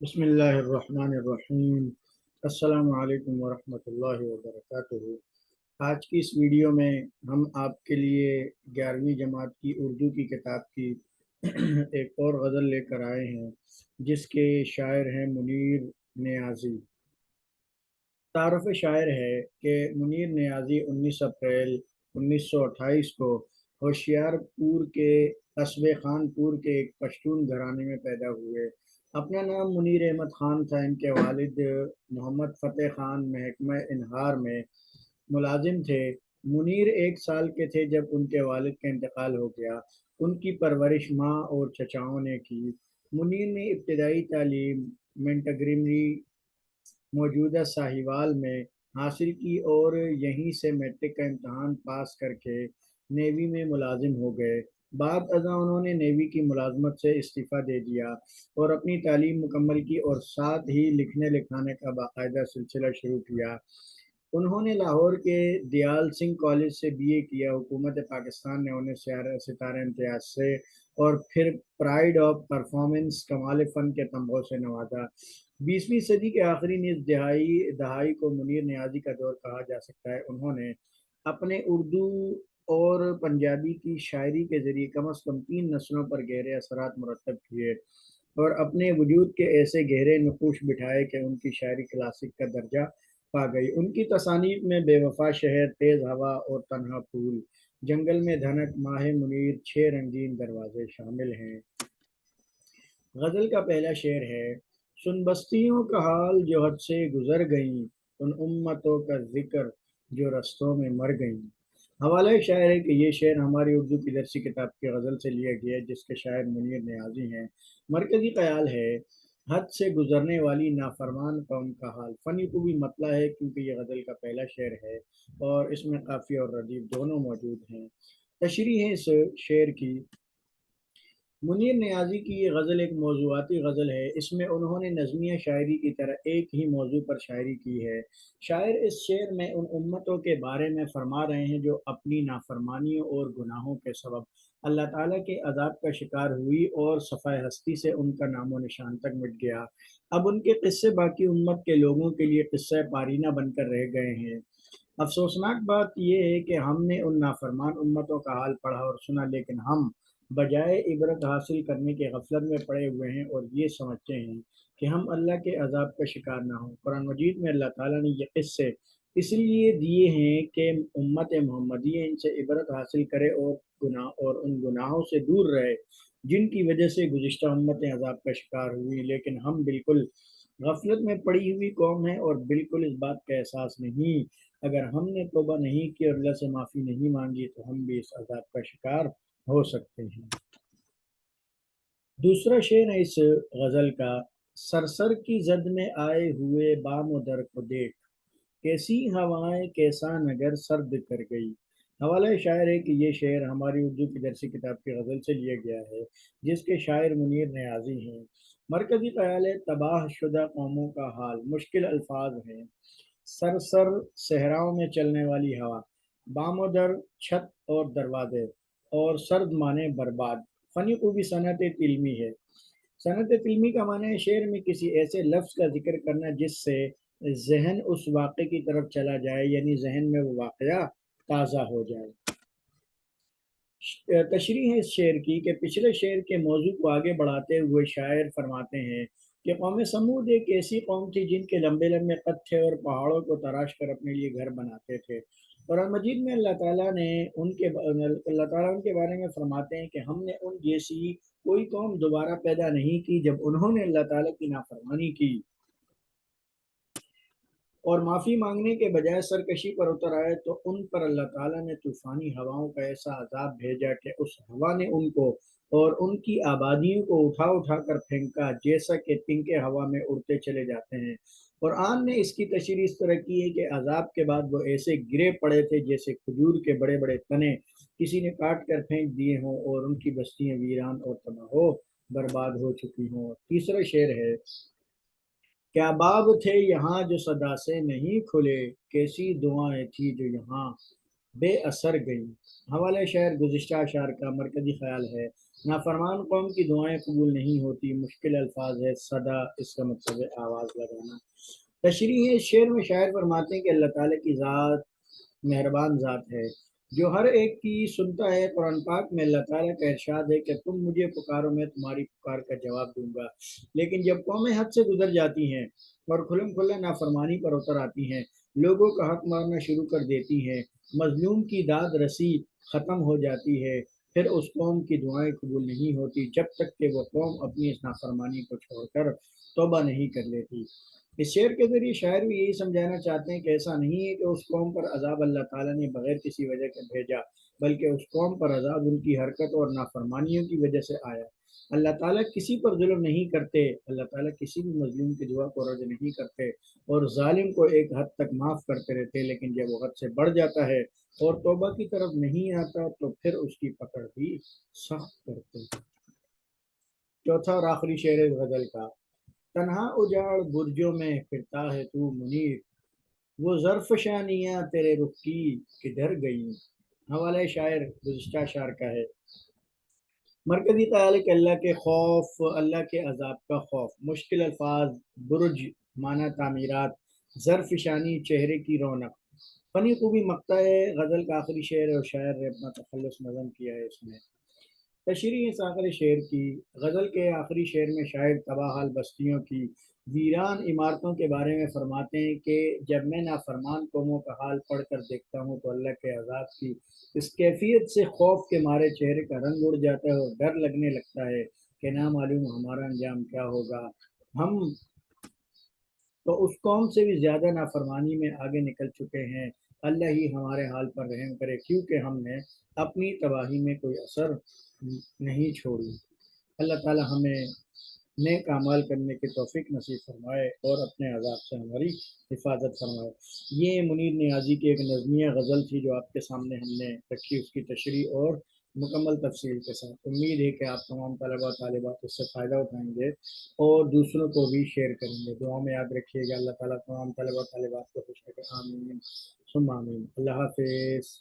بسم اللہ الرحمن الرحیم۔ السلام علیکم ورحمۃ اللہ وبرکاتہ۔ آج کی اس ویڈیو میں ہم آپ کے لیے 11ویں جماعت کی اردو کی کتاب کی ایک اور غزل لے کر آئے ہیں، جس کے شاعر ہیں منیر نیازی۔ تعارف شاعر ہے کہ منیر نیازی 19 اپریل 1928 کو ہوشیار پور کے قصبے خان پور کے ایک پشتون گھرانے میں پیدا ہوئے۔ اپنا نام منیر احمد خان تھا۔ ان کے والد محمد فتح خان محکمہ انہار میں ملازم تھے۔ منیر 1 سال کے تھے جب ان کے والد کا انتقال ہو گیا۔ ان کی پرورش ماں اور چچاؤں نے کی۔ منیر نے ابتدائی تعلیم منٹگمری موجودہ ساہیوال میں حاصل کی اور یہیں سے میٹرک کا امتحان پاس کر کے نیوی میں ملازم ہو گئے۔ بعد ازاں انہوں نے نیوی کی ملازمت سے استعفیٰ دے دیا اور اپنی تعلیم مکمل کی اور ساتھ ہی لکھنے لکھانے کا باقاعدہ سلسلہ شروع کیا۔ انہوں نے لاہور کے دیال سنگھ کالج سے BA کیا۔ حکومت پاکستان نے انہیں ستارہ امتیاز سے اور پھر پرائڈ آف پرفارمنس کمال فن کے تمغوں سے نوازا۔ 20ویں صدی کے آخری نصف دہائی کو منیر نیازی کا دور کہا جا سکتا ہے۔ انہوں نے اپنے اردو اور پنجابی کی شاعری کے ذریعے کم از کم 3 نسلوں پر گہرے اثرات مرتب کیے اور اپنے وجود کے ایسے گہرے نقوش بٹھائے کہ ان کی شاعری کلاسک کا درجہ پا گئی۔ ان کی تصانیف میں بے وفا شہر، تیز ہوا اور تنہا پھول، جنگل میں دھنک، ماہ منیر، 6 رنگین دروازے شامل ہیں۔ غزل کا پہلا شعر ہے: سن بستیوں کا حال جو حد سے گزر گئیں، ان امتوں کا ذکر جو رستوں میں مر گئیں۔ حوالہ شاعر ہے کہ یہ شعر ہماری اردو کی درسی کتاب کی غزل سے لیا گیا ہے، جس کے شاعر منیر نیازی ہیں۔ مرکزی خیال ہے: حد سے گزرنے والی نافرمان قوم کا حال۔ فنی خوبی مطلع ہے کیونکہ یہ غزل کا پہلا شعر ہے اور اس میں قافیہ اور ردیف دونوں موجود ہیں۔ تشریح ہے اس شعر کی: منیر نیازی کی یہ غزل ایک موضوعاتی غزل ہے۔ اس میں انہوں نے نظمیہ شاعری کی طرح ایک ہی موضوع پر شاعری کی ہے۔ شاعر اس شعر میں ان امتوں کے بارے میں فرما رہے ہیں جو اپنی نافرمانیوں اور گناہوں کے سبب اللہ تعالیٰ کے عذاب کا شکار ہوئی اور صفحہ ہستی سے ان کا نام و نشان تک مٹ گیا۔ اب ان کے قصے باقی امت کے لوگوں کے لیے قصہ پارینہ بن کر رہ گئے ہیں۔ افسوسناک بات یہ ہے کہ ہم نے ان نافرمان امتوں کا حال پڑھا اور سنا، لیکن ہم بجائے عبرت حاصل کرنے کے غفلت میں پڑے ہوئے ہیں اور یہ سمجھتے ہیں کہ ہم اللہ کے عذاب کا شکار نہ ہوں۔ قرآن مجید میں اللہ تعالیٰ نے یہ قصے اس لیے دیے ہیں کہ امت محمدیہ ان سے عبرت حاصل کرے اور ان گناہوں سے دور رہے جن کی وجہ سے گزشتہ امتیں عذاب کا شکار ہوئی۔ لیکن ہم بالکل غفلت میں پڑی ہوئی قوم ہیں اور بالکل اس بات کا احساس نہیں۔ اگر ہم نے توبہ نہیں کی اور اللہ سے معافی نہیں مانگی تو ہم بھی اس عذاب کا شکار ہو سکتے ہیں۔ دوسرا شعر ہے اس غزل کا: سرسر کی زد میں آئے ہوئے بام و در کو دیکھ، کیسی ہوائیں کیسا نگر سرد کر گئی۔ حوالہ شاعر ہے کہ یہ شعر ہماری اردو کی درسی کتاب کی غزل سے لیا گیا ہے، جس کے شاعر منیر نیازی ہیں۔ مرکزی خیال ہے: تباہ شدہ قوموں کا حال۔ مشکل الفاظ ہیں: سرسر صحراؤں میں چلنے والی ہوا، بام و در چھت اور دروازے، اور سرد معنی برباد۔ فنی خوبی صنعت علمی ہے۔ صنعت علمی کا معنی ہے شعر میں کسی ایسے لفظ کا ذکر کرنا جس سے ذہن اس واقعے کی طرف چلا جائے، یعنی ذہن میں وہ واقعہ تازہ ہو جائے۔ تشریح ہے اس شعر کی کہ پچھلے شعر کے موضوع کو آگے بڑھاتے ہوئے شاعر فرماتے ہیں کہ قوم سمود ایک ایسی قوم تھی جن کے لمبے لمبے قد تھے اور پہاڑوں کو تراش کر اپنے لیے گھر بناتے تھے۔ قرآن مجید میں اللہ تعالیٰ ان کے بارے میں فرماتے ہیں کہ ہم نے ان جیسی کوئی قوم دوبارہ پیدا نہیں کی جب انہوں نے اللہ تعالیٰ کی نافرمانی کی اور معافی مانگنے کے بجائے سرکشی پر اتر آئے تو ان پر اللہ تعالیٰ نے طوفانی ہواؤں کا ایسا عذاب بھیجا کہ اس ہوا نے ان کو اور ان کی آبادیوں کو اٹھا اٹھا کر پھینکا، جیسا کہ تنکے ہوا میں اڑتے چلے جاتے ہیں۔ قرآن نے اس کی تشریح اس طرح کی ہے کہ عذاب کے بعد وہ ایسے گرے پڑے تھے جیسے کھجور کے بڑے بڑے تنے کسی نے کاٹ کر پھینک دیے ہوں اور ان کی بستیاں ویران اور تباہ و برباد ہو چکی ہوں۔ تیسرا شعر ہے: کیا باب تھے یہاں جو صدا سے نہیں کھلے، کیسی دعائیں تھی جو یہاں بے اثر گئی۔ حوالہ شعر گزشتہ اشعار کا مرکزی خیال ہے نافرمان قوم کی دعائیں قبول نہیں ہوتی، مشکل الفاظ ہے صدا، اس کا مطلب ہے آواز لگانا۔ تشریح ہے، اس شعر میں شاعر فرماتے ہیں کہ اللہ تعالیٰ کی ذات مہربان ذات ہے جو ہر ایک کی سنتا ہے۔ قرآن پاک میں اللہ تعالیٰ کا ارشاد ہے کہ تم مجھے پکارو میں تمہاری پکار کا جواب دوں گا، لیکن جب قومیں حد سے گزر جاتی ہیں اور کھلم کھلا نافرمانی پر اتر آتی ہیں، لوگوں کا حق مارنا شروع کر دیتی ہیں، مظلوم کی داد رسی ختم ہو جاتی ہے، پھر اس قوم کی دعائیں قبول نہیں ہوتی جب تک کہ وہ قوم اپنی اس نافرمانی کو چھوڑ کر توبہ نہیں کر لیتی۔ اس شعر کے ذریعے شاعر بھی یہی سمجھانا چاہتے ہیں کہ ایسا نہیں ہے کہ اس قوم پر عذاب اللہ تعالیٰ نے بغیر کسی وجہ کے بھیجا، بلکہ اس قوم پر عذاب ان کی حرکت اور نافرمانیوں کی وجہ سے آیا۔ اللہ تعالیٰ کسی پر ظلم نہیں کرتے، اللہ تعالیٰ کسی بھی مظلوم کی دعا کو رد نہیں کرتے اور ظالم کو ایک حد تک معاف کرتے رہتے، لیکن جب وہ حد سے بڑھ جاتا ہے اور توبہ کی طرف نہیں آتا تو پھر اس کی پکڑ بھی سخت کرتے ہیں۔ چوتھا اور آخری شعر اس غزل کا: تنہا اجاڑ برجوں میں پھرتا ہے تو منیر، وہ ظرف شانیاں تیرے رخ کی کدھر گئیں۔ حوالہ شاعر گزشتہ شعر کا ہے۔ مرکزی خیال ہے کہ اللہ کے خوف، اللہ کے عذاب کا خوف، مشکل الفاظ برج معنی تعمیرات، ظرف شانی چہرے کی رونق، فنی خوبی مقطع ہے غزل کا آخری شعر اور شاعر نے اپنا تخلص نظم کیا ہے اس میں۔ تشریح اس آخری شعر کی: غزل کے آخری شعر میں شاعر تباہ حال بستیوں کی ویران عمارتوں کے بارے میں فرماتے ہیں کہ جب میں نافرمان قوموں کا حال پڑھ کر دیکھتا ہوں تو اللہ کے عذاب کی اس کیفیت سے خوف کے مارے چہرے کا رنگ اڑ جاتا ہے اور ڈر لگنے لگتا ہے کہ نامعلوم ہمارا انجام کیا ہوگا، ہم تو اس قوم سے بھی زیادہ نافرمانی میں آگے نکل چکے ہیں۔ اللہ ہی ہمارے حال پر رحم کرے کیونکہ ہم نے اپنی تباہی میں کوئی اثر نہیں چھوڑی۔ اللہ تعالی ہمیں نیک اعمال کرنے کی توفیق نصیب فرمائے اور اپنے عذاب سے ہماری حفاظت فرمائے۔ یہ منیر نیازی کی ایک نظمیہ غزل تھی جو آپ کے سامنے ہم نے رکھی، اس کی تشریح اور مکمل تفصیل کے ساتھ۔ امید ہے کہ آپ تمام طلبہ طالبات اس سے فائدہ اٹھائیں گے اور دوسروں کو بھی شیئر کریں گے۔ دعا میں یاد رکھیے گا۔ اللہ تعالیٰ تمام طلبہ طالبات کو خوش رکھے، آمین ثم آمین۔ اللہ حافظ۔